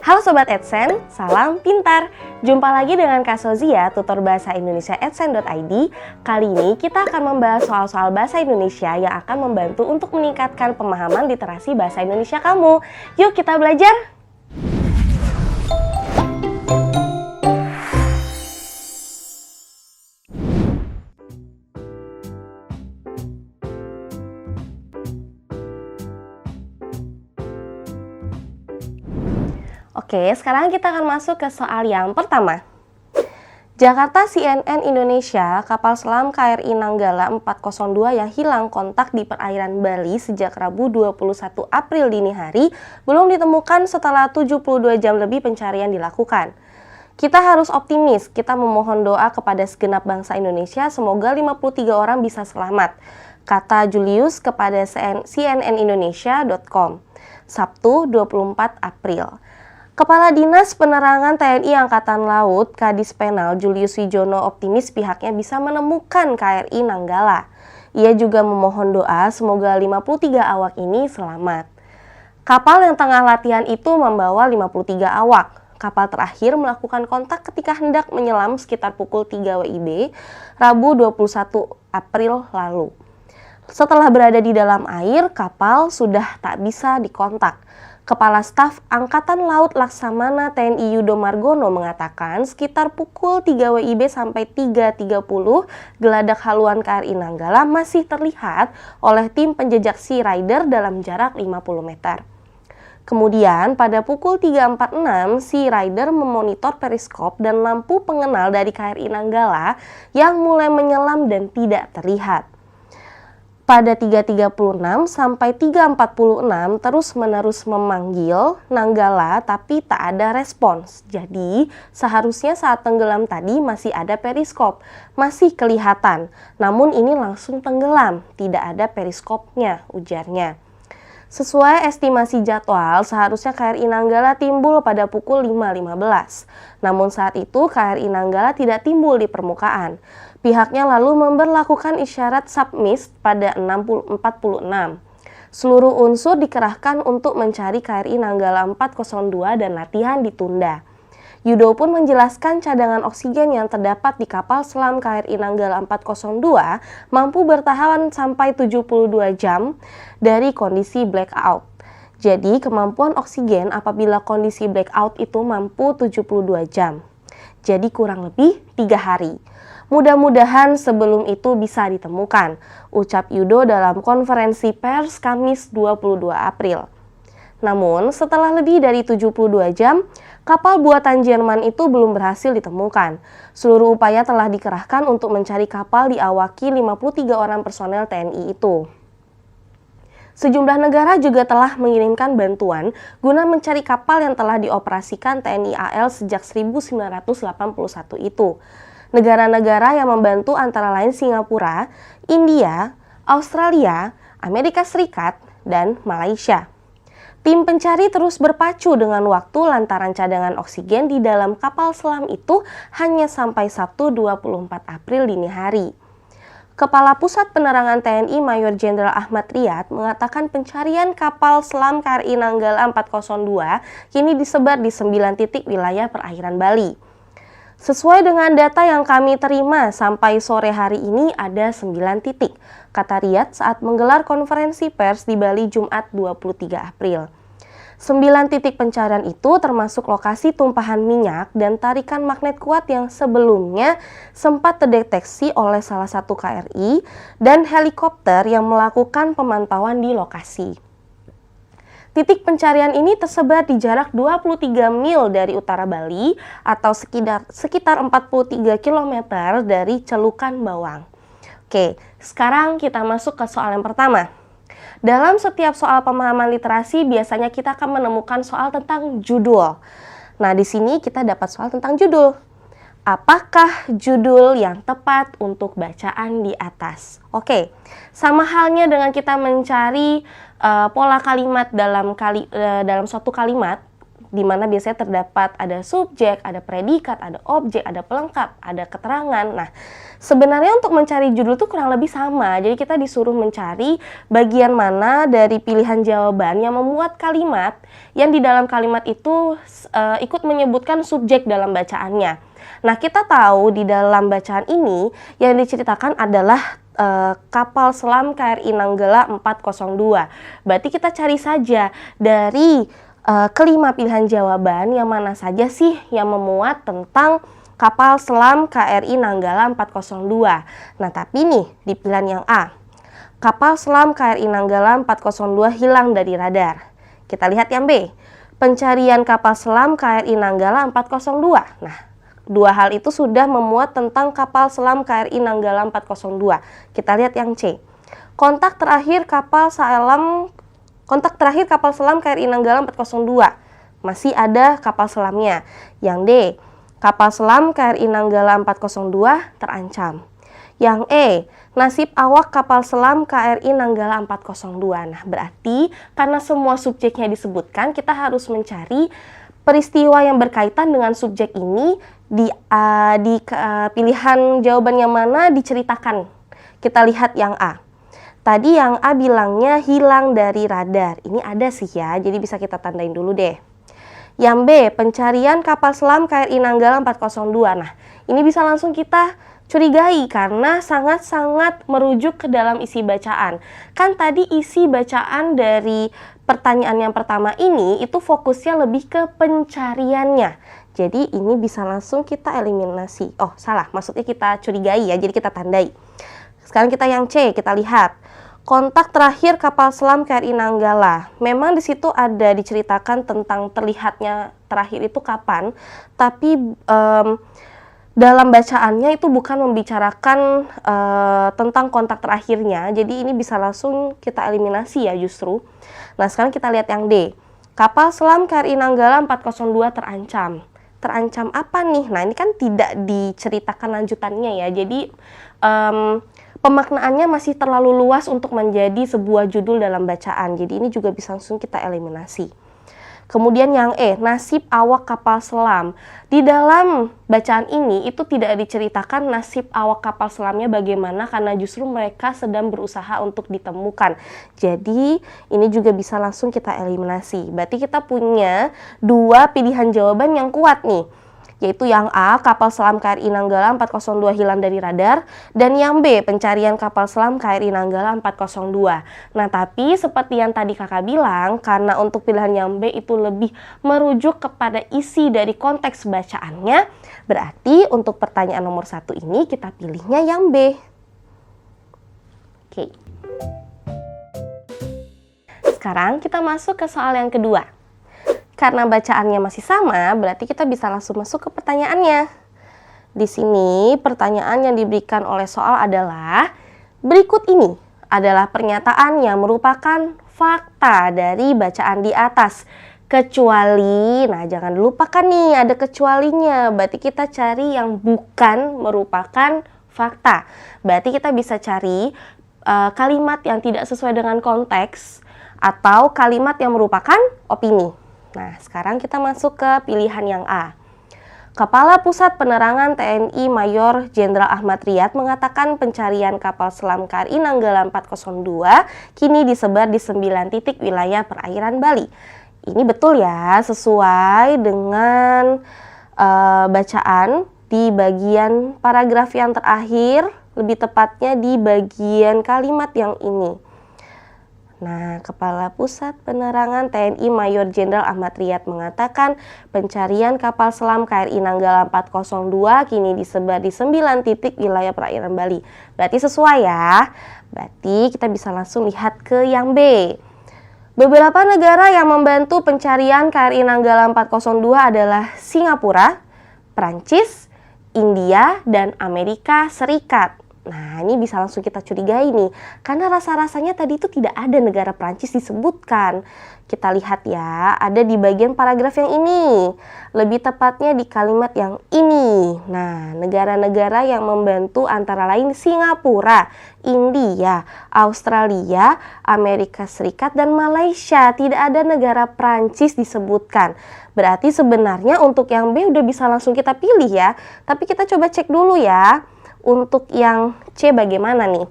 Halo Sobat Adsense, salam pintar. Jumpa lagi dengan Kak Sozia, tutor bahasa Indonesia adsense.id. Kali ini kita akan membahas soal-soal bahasa Indonesia yang akan membantu untuk meningkatkan pemahaman literasi bahasa Indonesia kamu. Yuk kita belajar! Oke, sekarang kita akan masuk ke soal yang pertama. Jakarta CNN Indonesia, kapal selam KRI Nanggala 402 yang hilang kontak di perairan Bali sejak Rabu 21 April dini hari belum ditemukan setelah 72 jam lebih pencarian dilakukan. Kita harus optimis, kita memohon doa kepada segenap bangsa Indonesia semoga 53 orang bisa selamat, kata Julius kepada cnnindonesia.com, Sabtu 24 April. Kepala Dinas Penerangan TNI Angkatan Laut, Kadis Penal Julius Wijono optimis pihaknya bisa menemukan KRI Nanggala. Ia juga memohon doa semoga 53 awak ini selamat. Kapal yang tengah latihan itu membawa 53 awak. Kapal terakhir melakukan kontak ketika hendak menyelam sekitar pukul 3 WIB, Rabu 21 April lalu. Setelah berada di dalam air, kapal sudah tak bisa dikontak. Kepala Staf Angkatan Laut Laksamana TNI Yudo Margono mengatakan sekitar pukul 3 WIB sampai 3.30 geladak haluan KRI Nanggala masih terlihat oleh tim penjejak Sea Rider dalam jarak 50 meter. Kemudian pada pukul 3.46 Sea Rider memonitor periskop dan lampu pengenal dari KRI Nanggala yang mulai menyelam dan tidak terlihat. Pada 3.36 sampai 3.46 terus-menerus memanggil Nanggala tapi tak ada respons. Jadi seharusnya saat tenggelam tadi masih ada periskop, masih kelihatan. Namun ini langsung tenggelam, tidak ada periskopnya, ujarnya. Sesuai estimasi jadwal, seharusnya KRI Nanggala timbul pada pukul 5.15. Namun saat itu KRI Nanggala tidak timbul di permukaan. Pihaknya lalu memberlakukan isyarat submerged pada 46. Seluruh unsur dikerahkan untuk mencari KRI Nanggala 402 dan latihan ditunda. Yudo pun menjelaskan cadangan oksigen yang terdapat di kapal selam KRI Nanggala 402 mampu bertahan sampai 72 jam dari kondisi blackout. Jadi kemampuan oksigen apabila kondisi blackout itu mampu 72 jam. Jadi kurang lebih 3 hari. Mudah-mudahan sebelum itu bisa ditemukan, ucap Yudo dalam konferensi pers Kamis 22 April. Namun, setelah lebih dari 72 jam, kapal buatan Jerman itu belum berhasil ditemukan. Seluruh upaya telah dikerahkan untuk mencari kapal diawaki 53 orang personel TNI itu. Sejumlah negara juga telah mengirimkan bantuan guna mencari kapal yang telah dioperasikan TNI AL sejak 1981 itu. Negara-negara yang membantu antara lain Singapura, India, Australia, Amerika Serikat, dan Malaysia. Tim pencari terus berpacu dengan waktu lantaran cadangan oksigen di dalam kapal selam itu hanya sampai Sabtu 24 April dini hari. Kepala Pusat Penerangan TNI Mayor Jenderal Ahmad Riyad mengatakan pencarian kapal selam KRI Nanggala 402 kini disebar di 9 titik wilayah perairan Bali. Sesuai dengan data yang kami terima sampai sore hari ini ada 9 titik, kata Riyad saat menggelar konferensi pers di Bali Jumat 23 April. 9 titik pencarian itu termasuk lokasi tumpahan minyak dan tarikan magnet kuat yang sebelumnya sempat terdeteksi oleh salah satu KRI dan helikopter yang melakukan pemantauan di lokasi. Titik pencarian ini tersebar di jarak 23 mil dari utara Bali atau sekitar 43 km dari Celukan Bawang. Oke, sekarang kita masuk ke soal yang pertama. Dalam setiap soal pemahaman literasi biasanya kita akan menemukan soal tentang judul. Nah, di sini kita dapat soal tentang judul. Apakah judul yang tepat untuk bacaan di atas? Oke, sama halnya dengan kita mencari pola kalimat dalam suatu kalimat, di mana biasanya terdapat ada subjek, ada predikat, ada objek, ada pelengkap, ada keterangan. Nah, sebenarnya untuk mencari judul tuh kurang lebih sama. Jadi kita disuruh mencari bagian mana dari pilihan jawaban yang memuat kalimat yang di dalam kalimat itu ikut menyebutkan subjek dalam bacaannya. Nah, kita tahu di dalam bacaan ini yang diceritakan adalah kapal selam KRI Nanggala 402. Berarti kita cari saja dari kelima pilihan jawaban yang mana saja sih yang memuat tentang kapal selam KRI Nanggala 402. Nah, tapi nih di pilihan yang A, kapal selam KRI Nanggala 402 hilang dari radar. Kita lihat yang B, pencarian kapal selam KRI Nanggala 402. Nah, dua hal itu sudah memuat tentang kapal selam KRI Nanggala 402. Kita lihat yang C. Kontak terakhir kapal selam KRI Nanggala 402. Masih ada kapal selamnya. Yang D. Kapal selam KRI Nanggala 402 terancam. Yang E. Nasib awak kapal selam KRI Nanggala 402. Nah, berarti karena semua subjeknya disebutkan, kita harus mencari peristiwa yang berkaitan dengan subjek ini di pilihan jawaban yang mana diceritakan. Kita lihat yang A. Tadi yang A bilangnya hilang dari radar. Ini ada sih ya, jadi bisa kita tandain dulu deh. Yang B, pencarian kapal selam KRI Nanggala 402. Nah, ini bisa langsung kita curigai karena sangat-sangat merujuk ke dalam isi bacaan. Kan tadi isi bacaan dari pertanyaan yang pertama ini itu fokusnya lebih ke pencariannya. Jadi ini bisa langsung kita eliminasi. Oh, salah, maksudnya kita curigai ya, jadi kita tandai. Sekarang kita yang C, kita lihat. Kontak terakhir kapal selam KRI Nanggala. Memang di situ ada diceritakan tentang terlihatnya terakhir itu kapan, tapi dalam bacaannya itu bukan membicarakan tentang kontak terakhirnya. Jadi ini bisa langsung kita eliminasi ya justru. Nah, sekarang kita lihat yang D. Kapal selam KRI Nanggala 402 terancam. Terancam apa nih? Nah, ini kan tidak diceritakan lanjutannya ya. Jadi pemaknaannya masih terlalu luas untuk menjadi sebuah judul dalam bacaan. Jadi ini juga bisa langsung kita eliminasi. Kemudian yang E, nasib awak kapal selam. Di dalam bacaan ini itu tidak diceritakan nasib awak kapal selamnya bagaimana karena justru mereka sedang berusaha untuk ditemukan. Jadi ini juga bisa langsung kita eliminasi. Berarti kita punya dua pilihan jawaban yang kuat nih. Yaitu yang A, kapal selam KRI Nanggala 402 hilang dari radar, dan yang B, pencarian kapal selam KRI Nanggala 402. Nah, tapi seperti yang tadi kakak bilang, karena untuk pilihan yang B itu lebih merujuk kepada isi dari konteks bacaannya, berarti untuk pertanyaan nomor 1 ini kita pilihnya yang B. Oke. Sekarang kita masuk ke soal yang kedua. Karena bacaannya masih sama, berarti kita bisa langsung masuk ke pertanyaannya. Di sini, pertanyaan yang diberikan oleh soal adalah, berikut ini adalah pernyataan yang merupakan fakta dari bacaan di atas. Kecuali, nah jangan lupakan nih, ada kecualinya. Berarti kita cari yang bukan merupakan fakta. Berarti kita bisa cari kalimat yang tidak sesuai dengan konteks, atau kalimat yang merupakan opini. Nah, sekarang kita masuk ke pilihan yang A. Kepala Pusat Penerangan TNI Mayor Jenderal Ahmad Riyad mengatakan pencarian kapal selam KRI Nanggala 402 kini disebar di 9 titik wilayah perairan Bali. Ini betul ya, sesuai dengan bacaan di bagian paragraf yang terakhir, lebih tepatnya di bagian kalimat yang ini. Nah, Kepala Pusat Penerangan TNI Mayor Jenderal Ahmad Riyad mengatakan pencarian kapal selam KRI Nanggala 402 kini disebar di 9 titik wilayah perairan Bali. Berarti sesuai ya. Berarti kita bisa langsung lihat ke yang B. Beberapa negara yang membantu pencarian KRI Nanggala 402 adalah Singapura, Prancis, India, dan Amerika Serikat. Nah, ini bisa langsung kita curigai nih, karena rasa-rasanya tadi itu tidak ada negara Prancis disebutkan. Kita lihat ya, ada di bagian paragraf yang ini. Lebih tepatnya di kalimat yang ini. Nah, negara-negara yang membantu antara lain Singapura, India, Australia, Amerika Serikat, dan Malaysia. Tidak ada negara Prancis disebutkan. Berarti sebenarnya untuk yang B udah bisa langsung kita pilih ya. Tapi kita coba cek dulu ya. Untuk yang C bagaimana nih?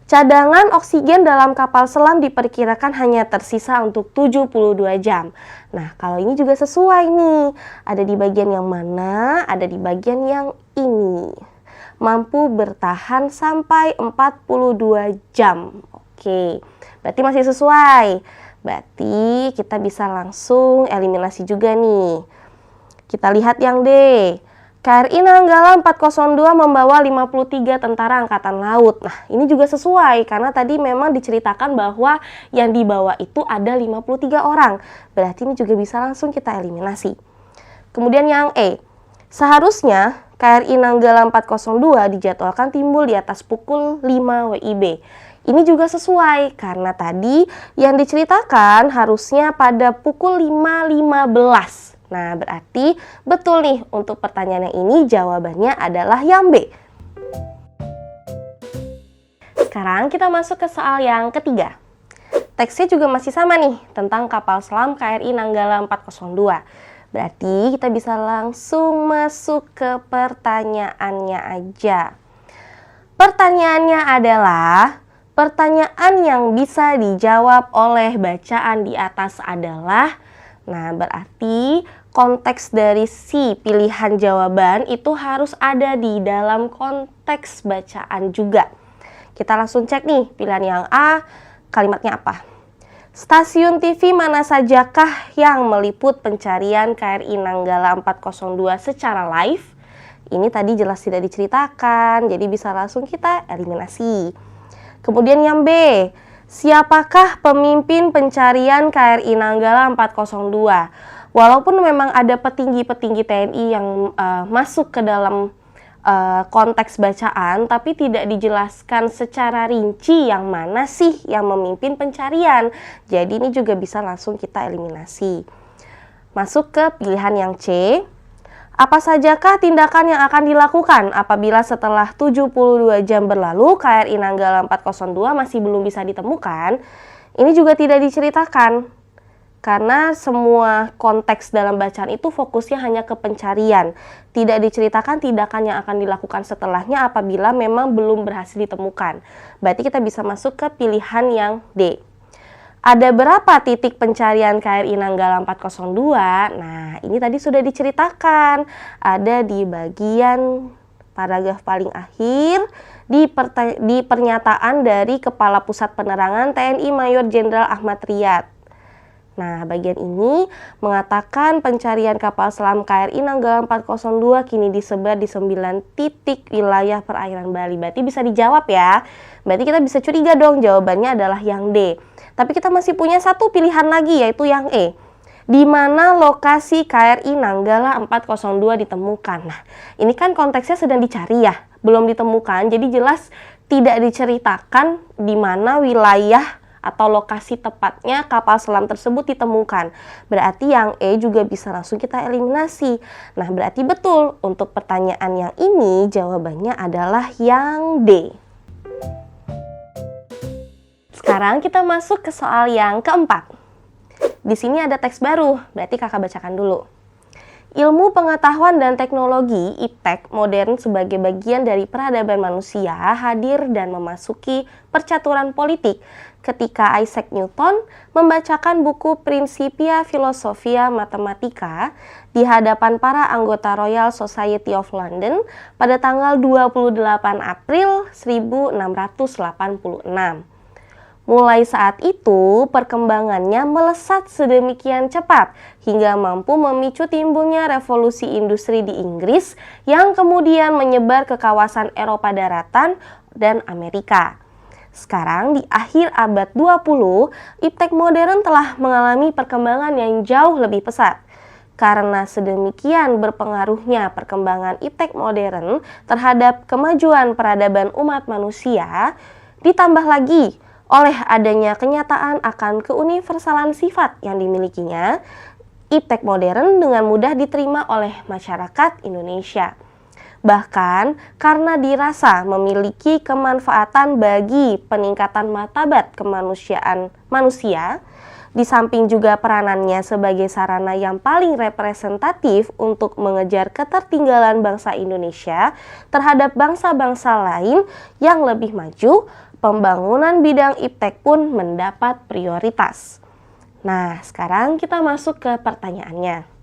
Cadangan oksigen dalam kapal selam diperkirakan hanya tersisa untuk 72 jam. Nah, kalau ini juga sesuai nih. Ada di bagian yang mana? Ada di bagian yang ini. Mampu bertahan sampai 42 jam. Oke, berarti masih sesuai. Berarti kita bisa langsung eliminasi juga nih. Kita lihat yang D. KRI Nanggala 402 membawa 53 tentara angkatan laut. Nah, ini juga sesuai karena tadi memang diceritakan bahwa yang dibawa itu ada 53 orang. Berarti ini juga bisa langsung kita eliminasi. Kemudian yang E. Seharusnya KRI Nanggala 402 dijadwalkan timbul di atas pukul 5 WIB. Ini juga sesuai karena tadi yang diceritakan harusnya pada pukul 5.15. Nah, berarti betul nih untuk pertanyaan yang ini jawabannya adalah yang B. Sekarang kita masuk ke soal yang ketiga. Teksnya juga masih sama nih, tentang kapal selam KRI Nanggala 402. Berarti kita bisa langsung masuk ke pertanyaannya aja. Pertanyaannya adalah, pertanyaan yang bisa dijawab oleh bacaan di atas adalah, nah, berarti konteks dari si pilihan jawaban itu harus ada di dalam konteks bacaan juga. Kita langsung cek nih, pilihan yang A, kalimatnya apa? Stasiun TV mana sajakah yang meliput pencarian KRI Nanggala 402 secara live? Ini tadi jelas tidak diceritakan, jadi bisa langsung kita eliminasi. Kemudian yang B, siapakah pemimpin pencarian KRI Nanggala 402? Walaupun memang ada petinggi-petinggi TNI yang masuk ke dalam konteks bacaan, tapi tidak dijelaskan secara rinci yang mana sih yang memimpin pencarian. Jadi ini juga bisa langsung kita eliminasi. Masuk ke pilihan yang C. Apa sajakah tindakan yang akan dilakukan apabila setelah 72 jam berlalu KRI Nanggala 402 masih belum bisa ditemukan? Ini juga tidak diceritakan. Karena semua konteks dalam bacaan itu fokusnya hanya ke pencarian. Tidak diceritakan tindakan yang akan dilakukan setelahnya apabila memang belum berhasil ditemukan. Berarti kita bisa masuk ke pilihan yang D. Ada berapa titik pencarian KRI Nanggala 402? Nah, ini tadi sudah diceritakan. Ada di bagian paragraf paling akhir di pernyataan dari Kepala Pusat Penerangan TNI Mayor Jenderal Ahmad Riyad. Nah, bagian ini mengatakan pencarian kapal selam KRI Nanggala 402 kini disebar di 9 titik wilayah perairan Bali. Berarti bisa dijawab ya. Berarti kita bisa curiga dong jawabannya adalah yang D. Tapi kita masih punya satu pilihan lagi yaitu yang E. Di mana lokasi KRI Nanggala 402 ditemukan. Nah, ini kan konteksnya sedang dicari ya, belum ditemukan. Jadi jelas tidak diceritakan di mana wilayah atau lokasi tepatnya kapal selam tersebut ditemukan. Berarti yang E juga bisa langsung kita eliminasi. Nah, berarti betul untuk pertanyaan yang ini jawabannya adalah yang D. Sekarang kita masuk ke soal yang keempat. Di sini ada teks baru, berarti kakak bacakan dulu. Ilmu pengetahuan dan teknologi (IPTEK) modern sebagai bagian dari peradaban manusia hadir dan memasuki percaturan politik ketika Isaac Newton membacakan buku Principia Philosophiae Mathematica di hadapan para anggota Royal Society of London pada tanggal 28 April 1686. Mulai saat itu, perkembangannya melesat sedemikian cepat hingga mampu memicu timbulnya revolusi industri di Inggris yang kemudian menyebar ke kawasan Eropa daratan dan Amerika. Sekarang di akhir abad 20, IPTEK modern telah mengalami perkembangan yang jauh lebih pesat. Karena sedemikian berpengaruhnya perkembangan iptek modern terhadap kemajuan peradaban umat manusia, ditambah lagi oleh adanya kenyataan akan keuniversalan sifat yang dimilikinya, iptek modern dengan mudah diterima oleh masyarakat Indonesia. Bahkan karena dirasa memiliki kemanfaatan bagi peningkatan martabat kemanusiaan manusia, di samping juga peranannya sebagai sarana yang paling representatif untuk mengejar ketertinggalan bangsa Indonesia terhadap bangsa-bangsa lain yang lebih maju, pembangunan bidang iptek pun mendapat prioritas. Nah, sekarang kita masuk ke pertanyaannya.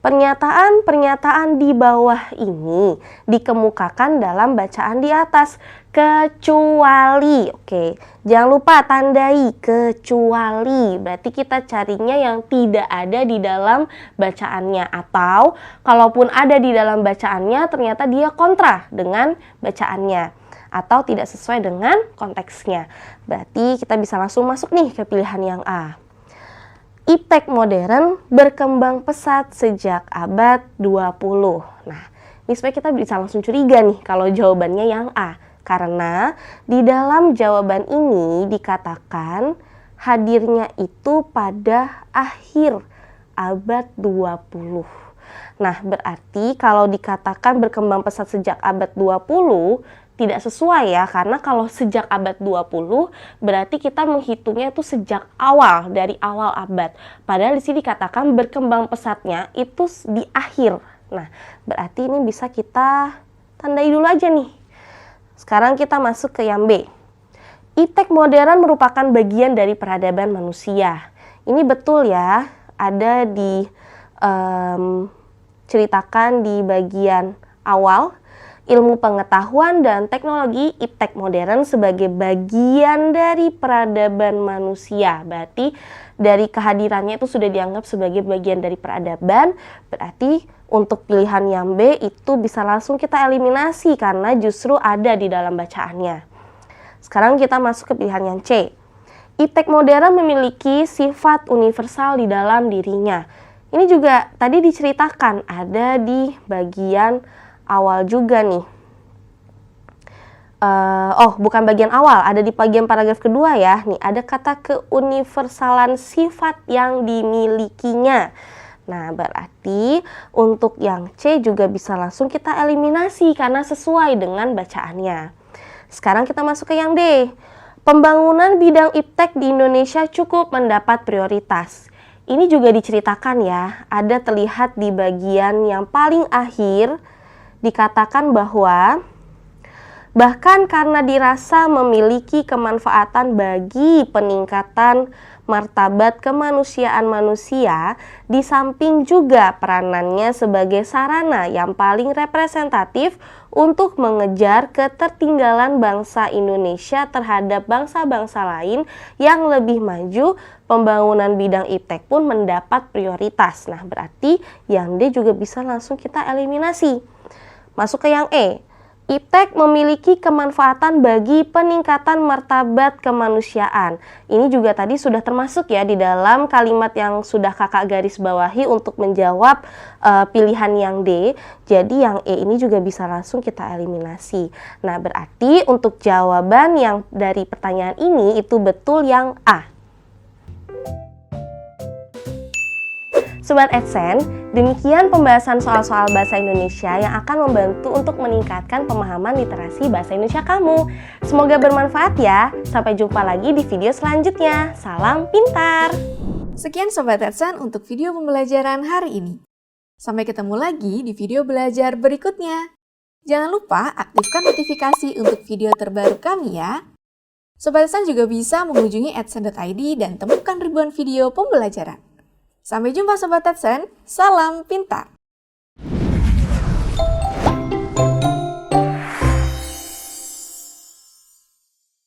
Pernyataan-pernyataan di bawah ini dikemukakan dalam bacaan di atas, kecuali. Oke, jangan lupa tandai kecuali. Berarti kita carinya yang tidak ada di dalam bacaannya, atau kalaupun ada di dalam bacaannya ternyata dia kontra dengan bacaannya atau tidak sesuai dengan konteksnya. Berarti kita bisa langsung masuk nih ke pilihan yang A. Iptek modern berkembang pesat sejak abad 20. Nah, ini supaya kita bisa langsung curiga nih kalau jawabannya yang A. Karena di dalam jawaban ini dikatakan hadirnya itu pada akhir abad 20. Nah, berarti kalau dikatakan berkembang pesat sejak abad 20, tidak sesuai ya, karena kalau sejak abad 20 berarti kita menghitungnya itu sejak awal, dari awal abad. Padahal di sini dikatakan berkembang pesatnya itu di akhir. Nah, berarti ini bisa kita tandai dulu aja nih. Sekarang kita masuk ke yang B. Iptek modern merupakan bagian dari peradaban manusia. Ini betul ya, ada di ceritakan di bagian awal. Ilmu pengetahuan dan teknologi iptek modern sebagai bagian dari peradaban manusia. Berarti dari kehadirannya itu sudah dianggap sebagai bagian dari peradaban. Berarti untuk pilihan yang B itu bisa langsung kita eliminasi karena justru ada di dalam bacaannya. Sekarang kita masuk ke pilihan yang C. Iptek modern memiliki sifat universal di dalam dirinya. Ini juga tadi diceritakan ada di bagian awal juga nih. Bukan bagian awal, ada di bagian paragraf kedua ya. Nih ada kata keuniversalan sifat yang dimilikinya. Nah, berarti untuk yang C juga bisa langsung kita eliminasi karena sesuai dengan bacaannya. Sekarang kita masuk ke yang D. Pembangunan bidang iptek di Indonesia cukup mendapat prioritas. Ini juga diceritakan ya, ada terlihat di bagian yang paling akhir dikatakan bahwa bahkan karena dirasa memiliki kemanfaatan bagi peningkatan martabat kemanusiaan manusia, di samping juga peranannya sebagai sarana yang paling representatif untuk mengejar ketertinggalan bangsa Indonesia terhadap bangsa-bangsa lain yang lebih maju, pembangunan bidang iptek pun mendapat prioritas. Nah, berarti yang D juga bisa langsung kita eliminasi. Masuk ke yang E. Iptek memiliki kemanfaatan bagi peningkatan martabat kemanusiaan. Ini juga tadi sudah termasuk ya di dalam kalimat yang sudah kakak garis bawahi untuk menjawab pilihan yang D. Jadi yang E ini juga bisa langsung kita eliminasi. Nah, berarti untuk jawaban yang dari pertanyaan ini itu betul yang A. Sobat Adsense, demikian pembahasan soal-soal bahasa Indonesia yang akan membantu untuk meningkatkan pemahaman literasi bahasa Indonesia kamu. Semoga bermanfaat ya. Sampai jumpa lagi di video selanjutnya. Salam pintar! Sekian Sobat Adsense untuk video pembelajaran hari ini. Sampai ketemu lagi di video belajar berikutnya. Jangan lupa aktifkan notifikasi untuk video terbaru kami ya. Sobat Adsense juga bisa mengunjungi adsense.id dan temukan ribuan video pembelajaran. Sampai jumpa Sobat Adsense, salam pintar!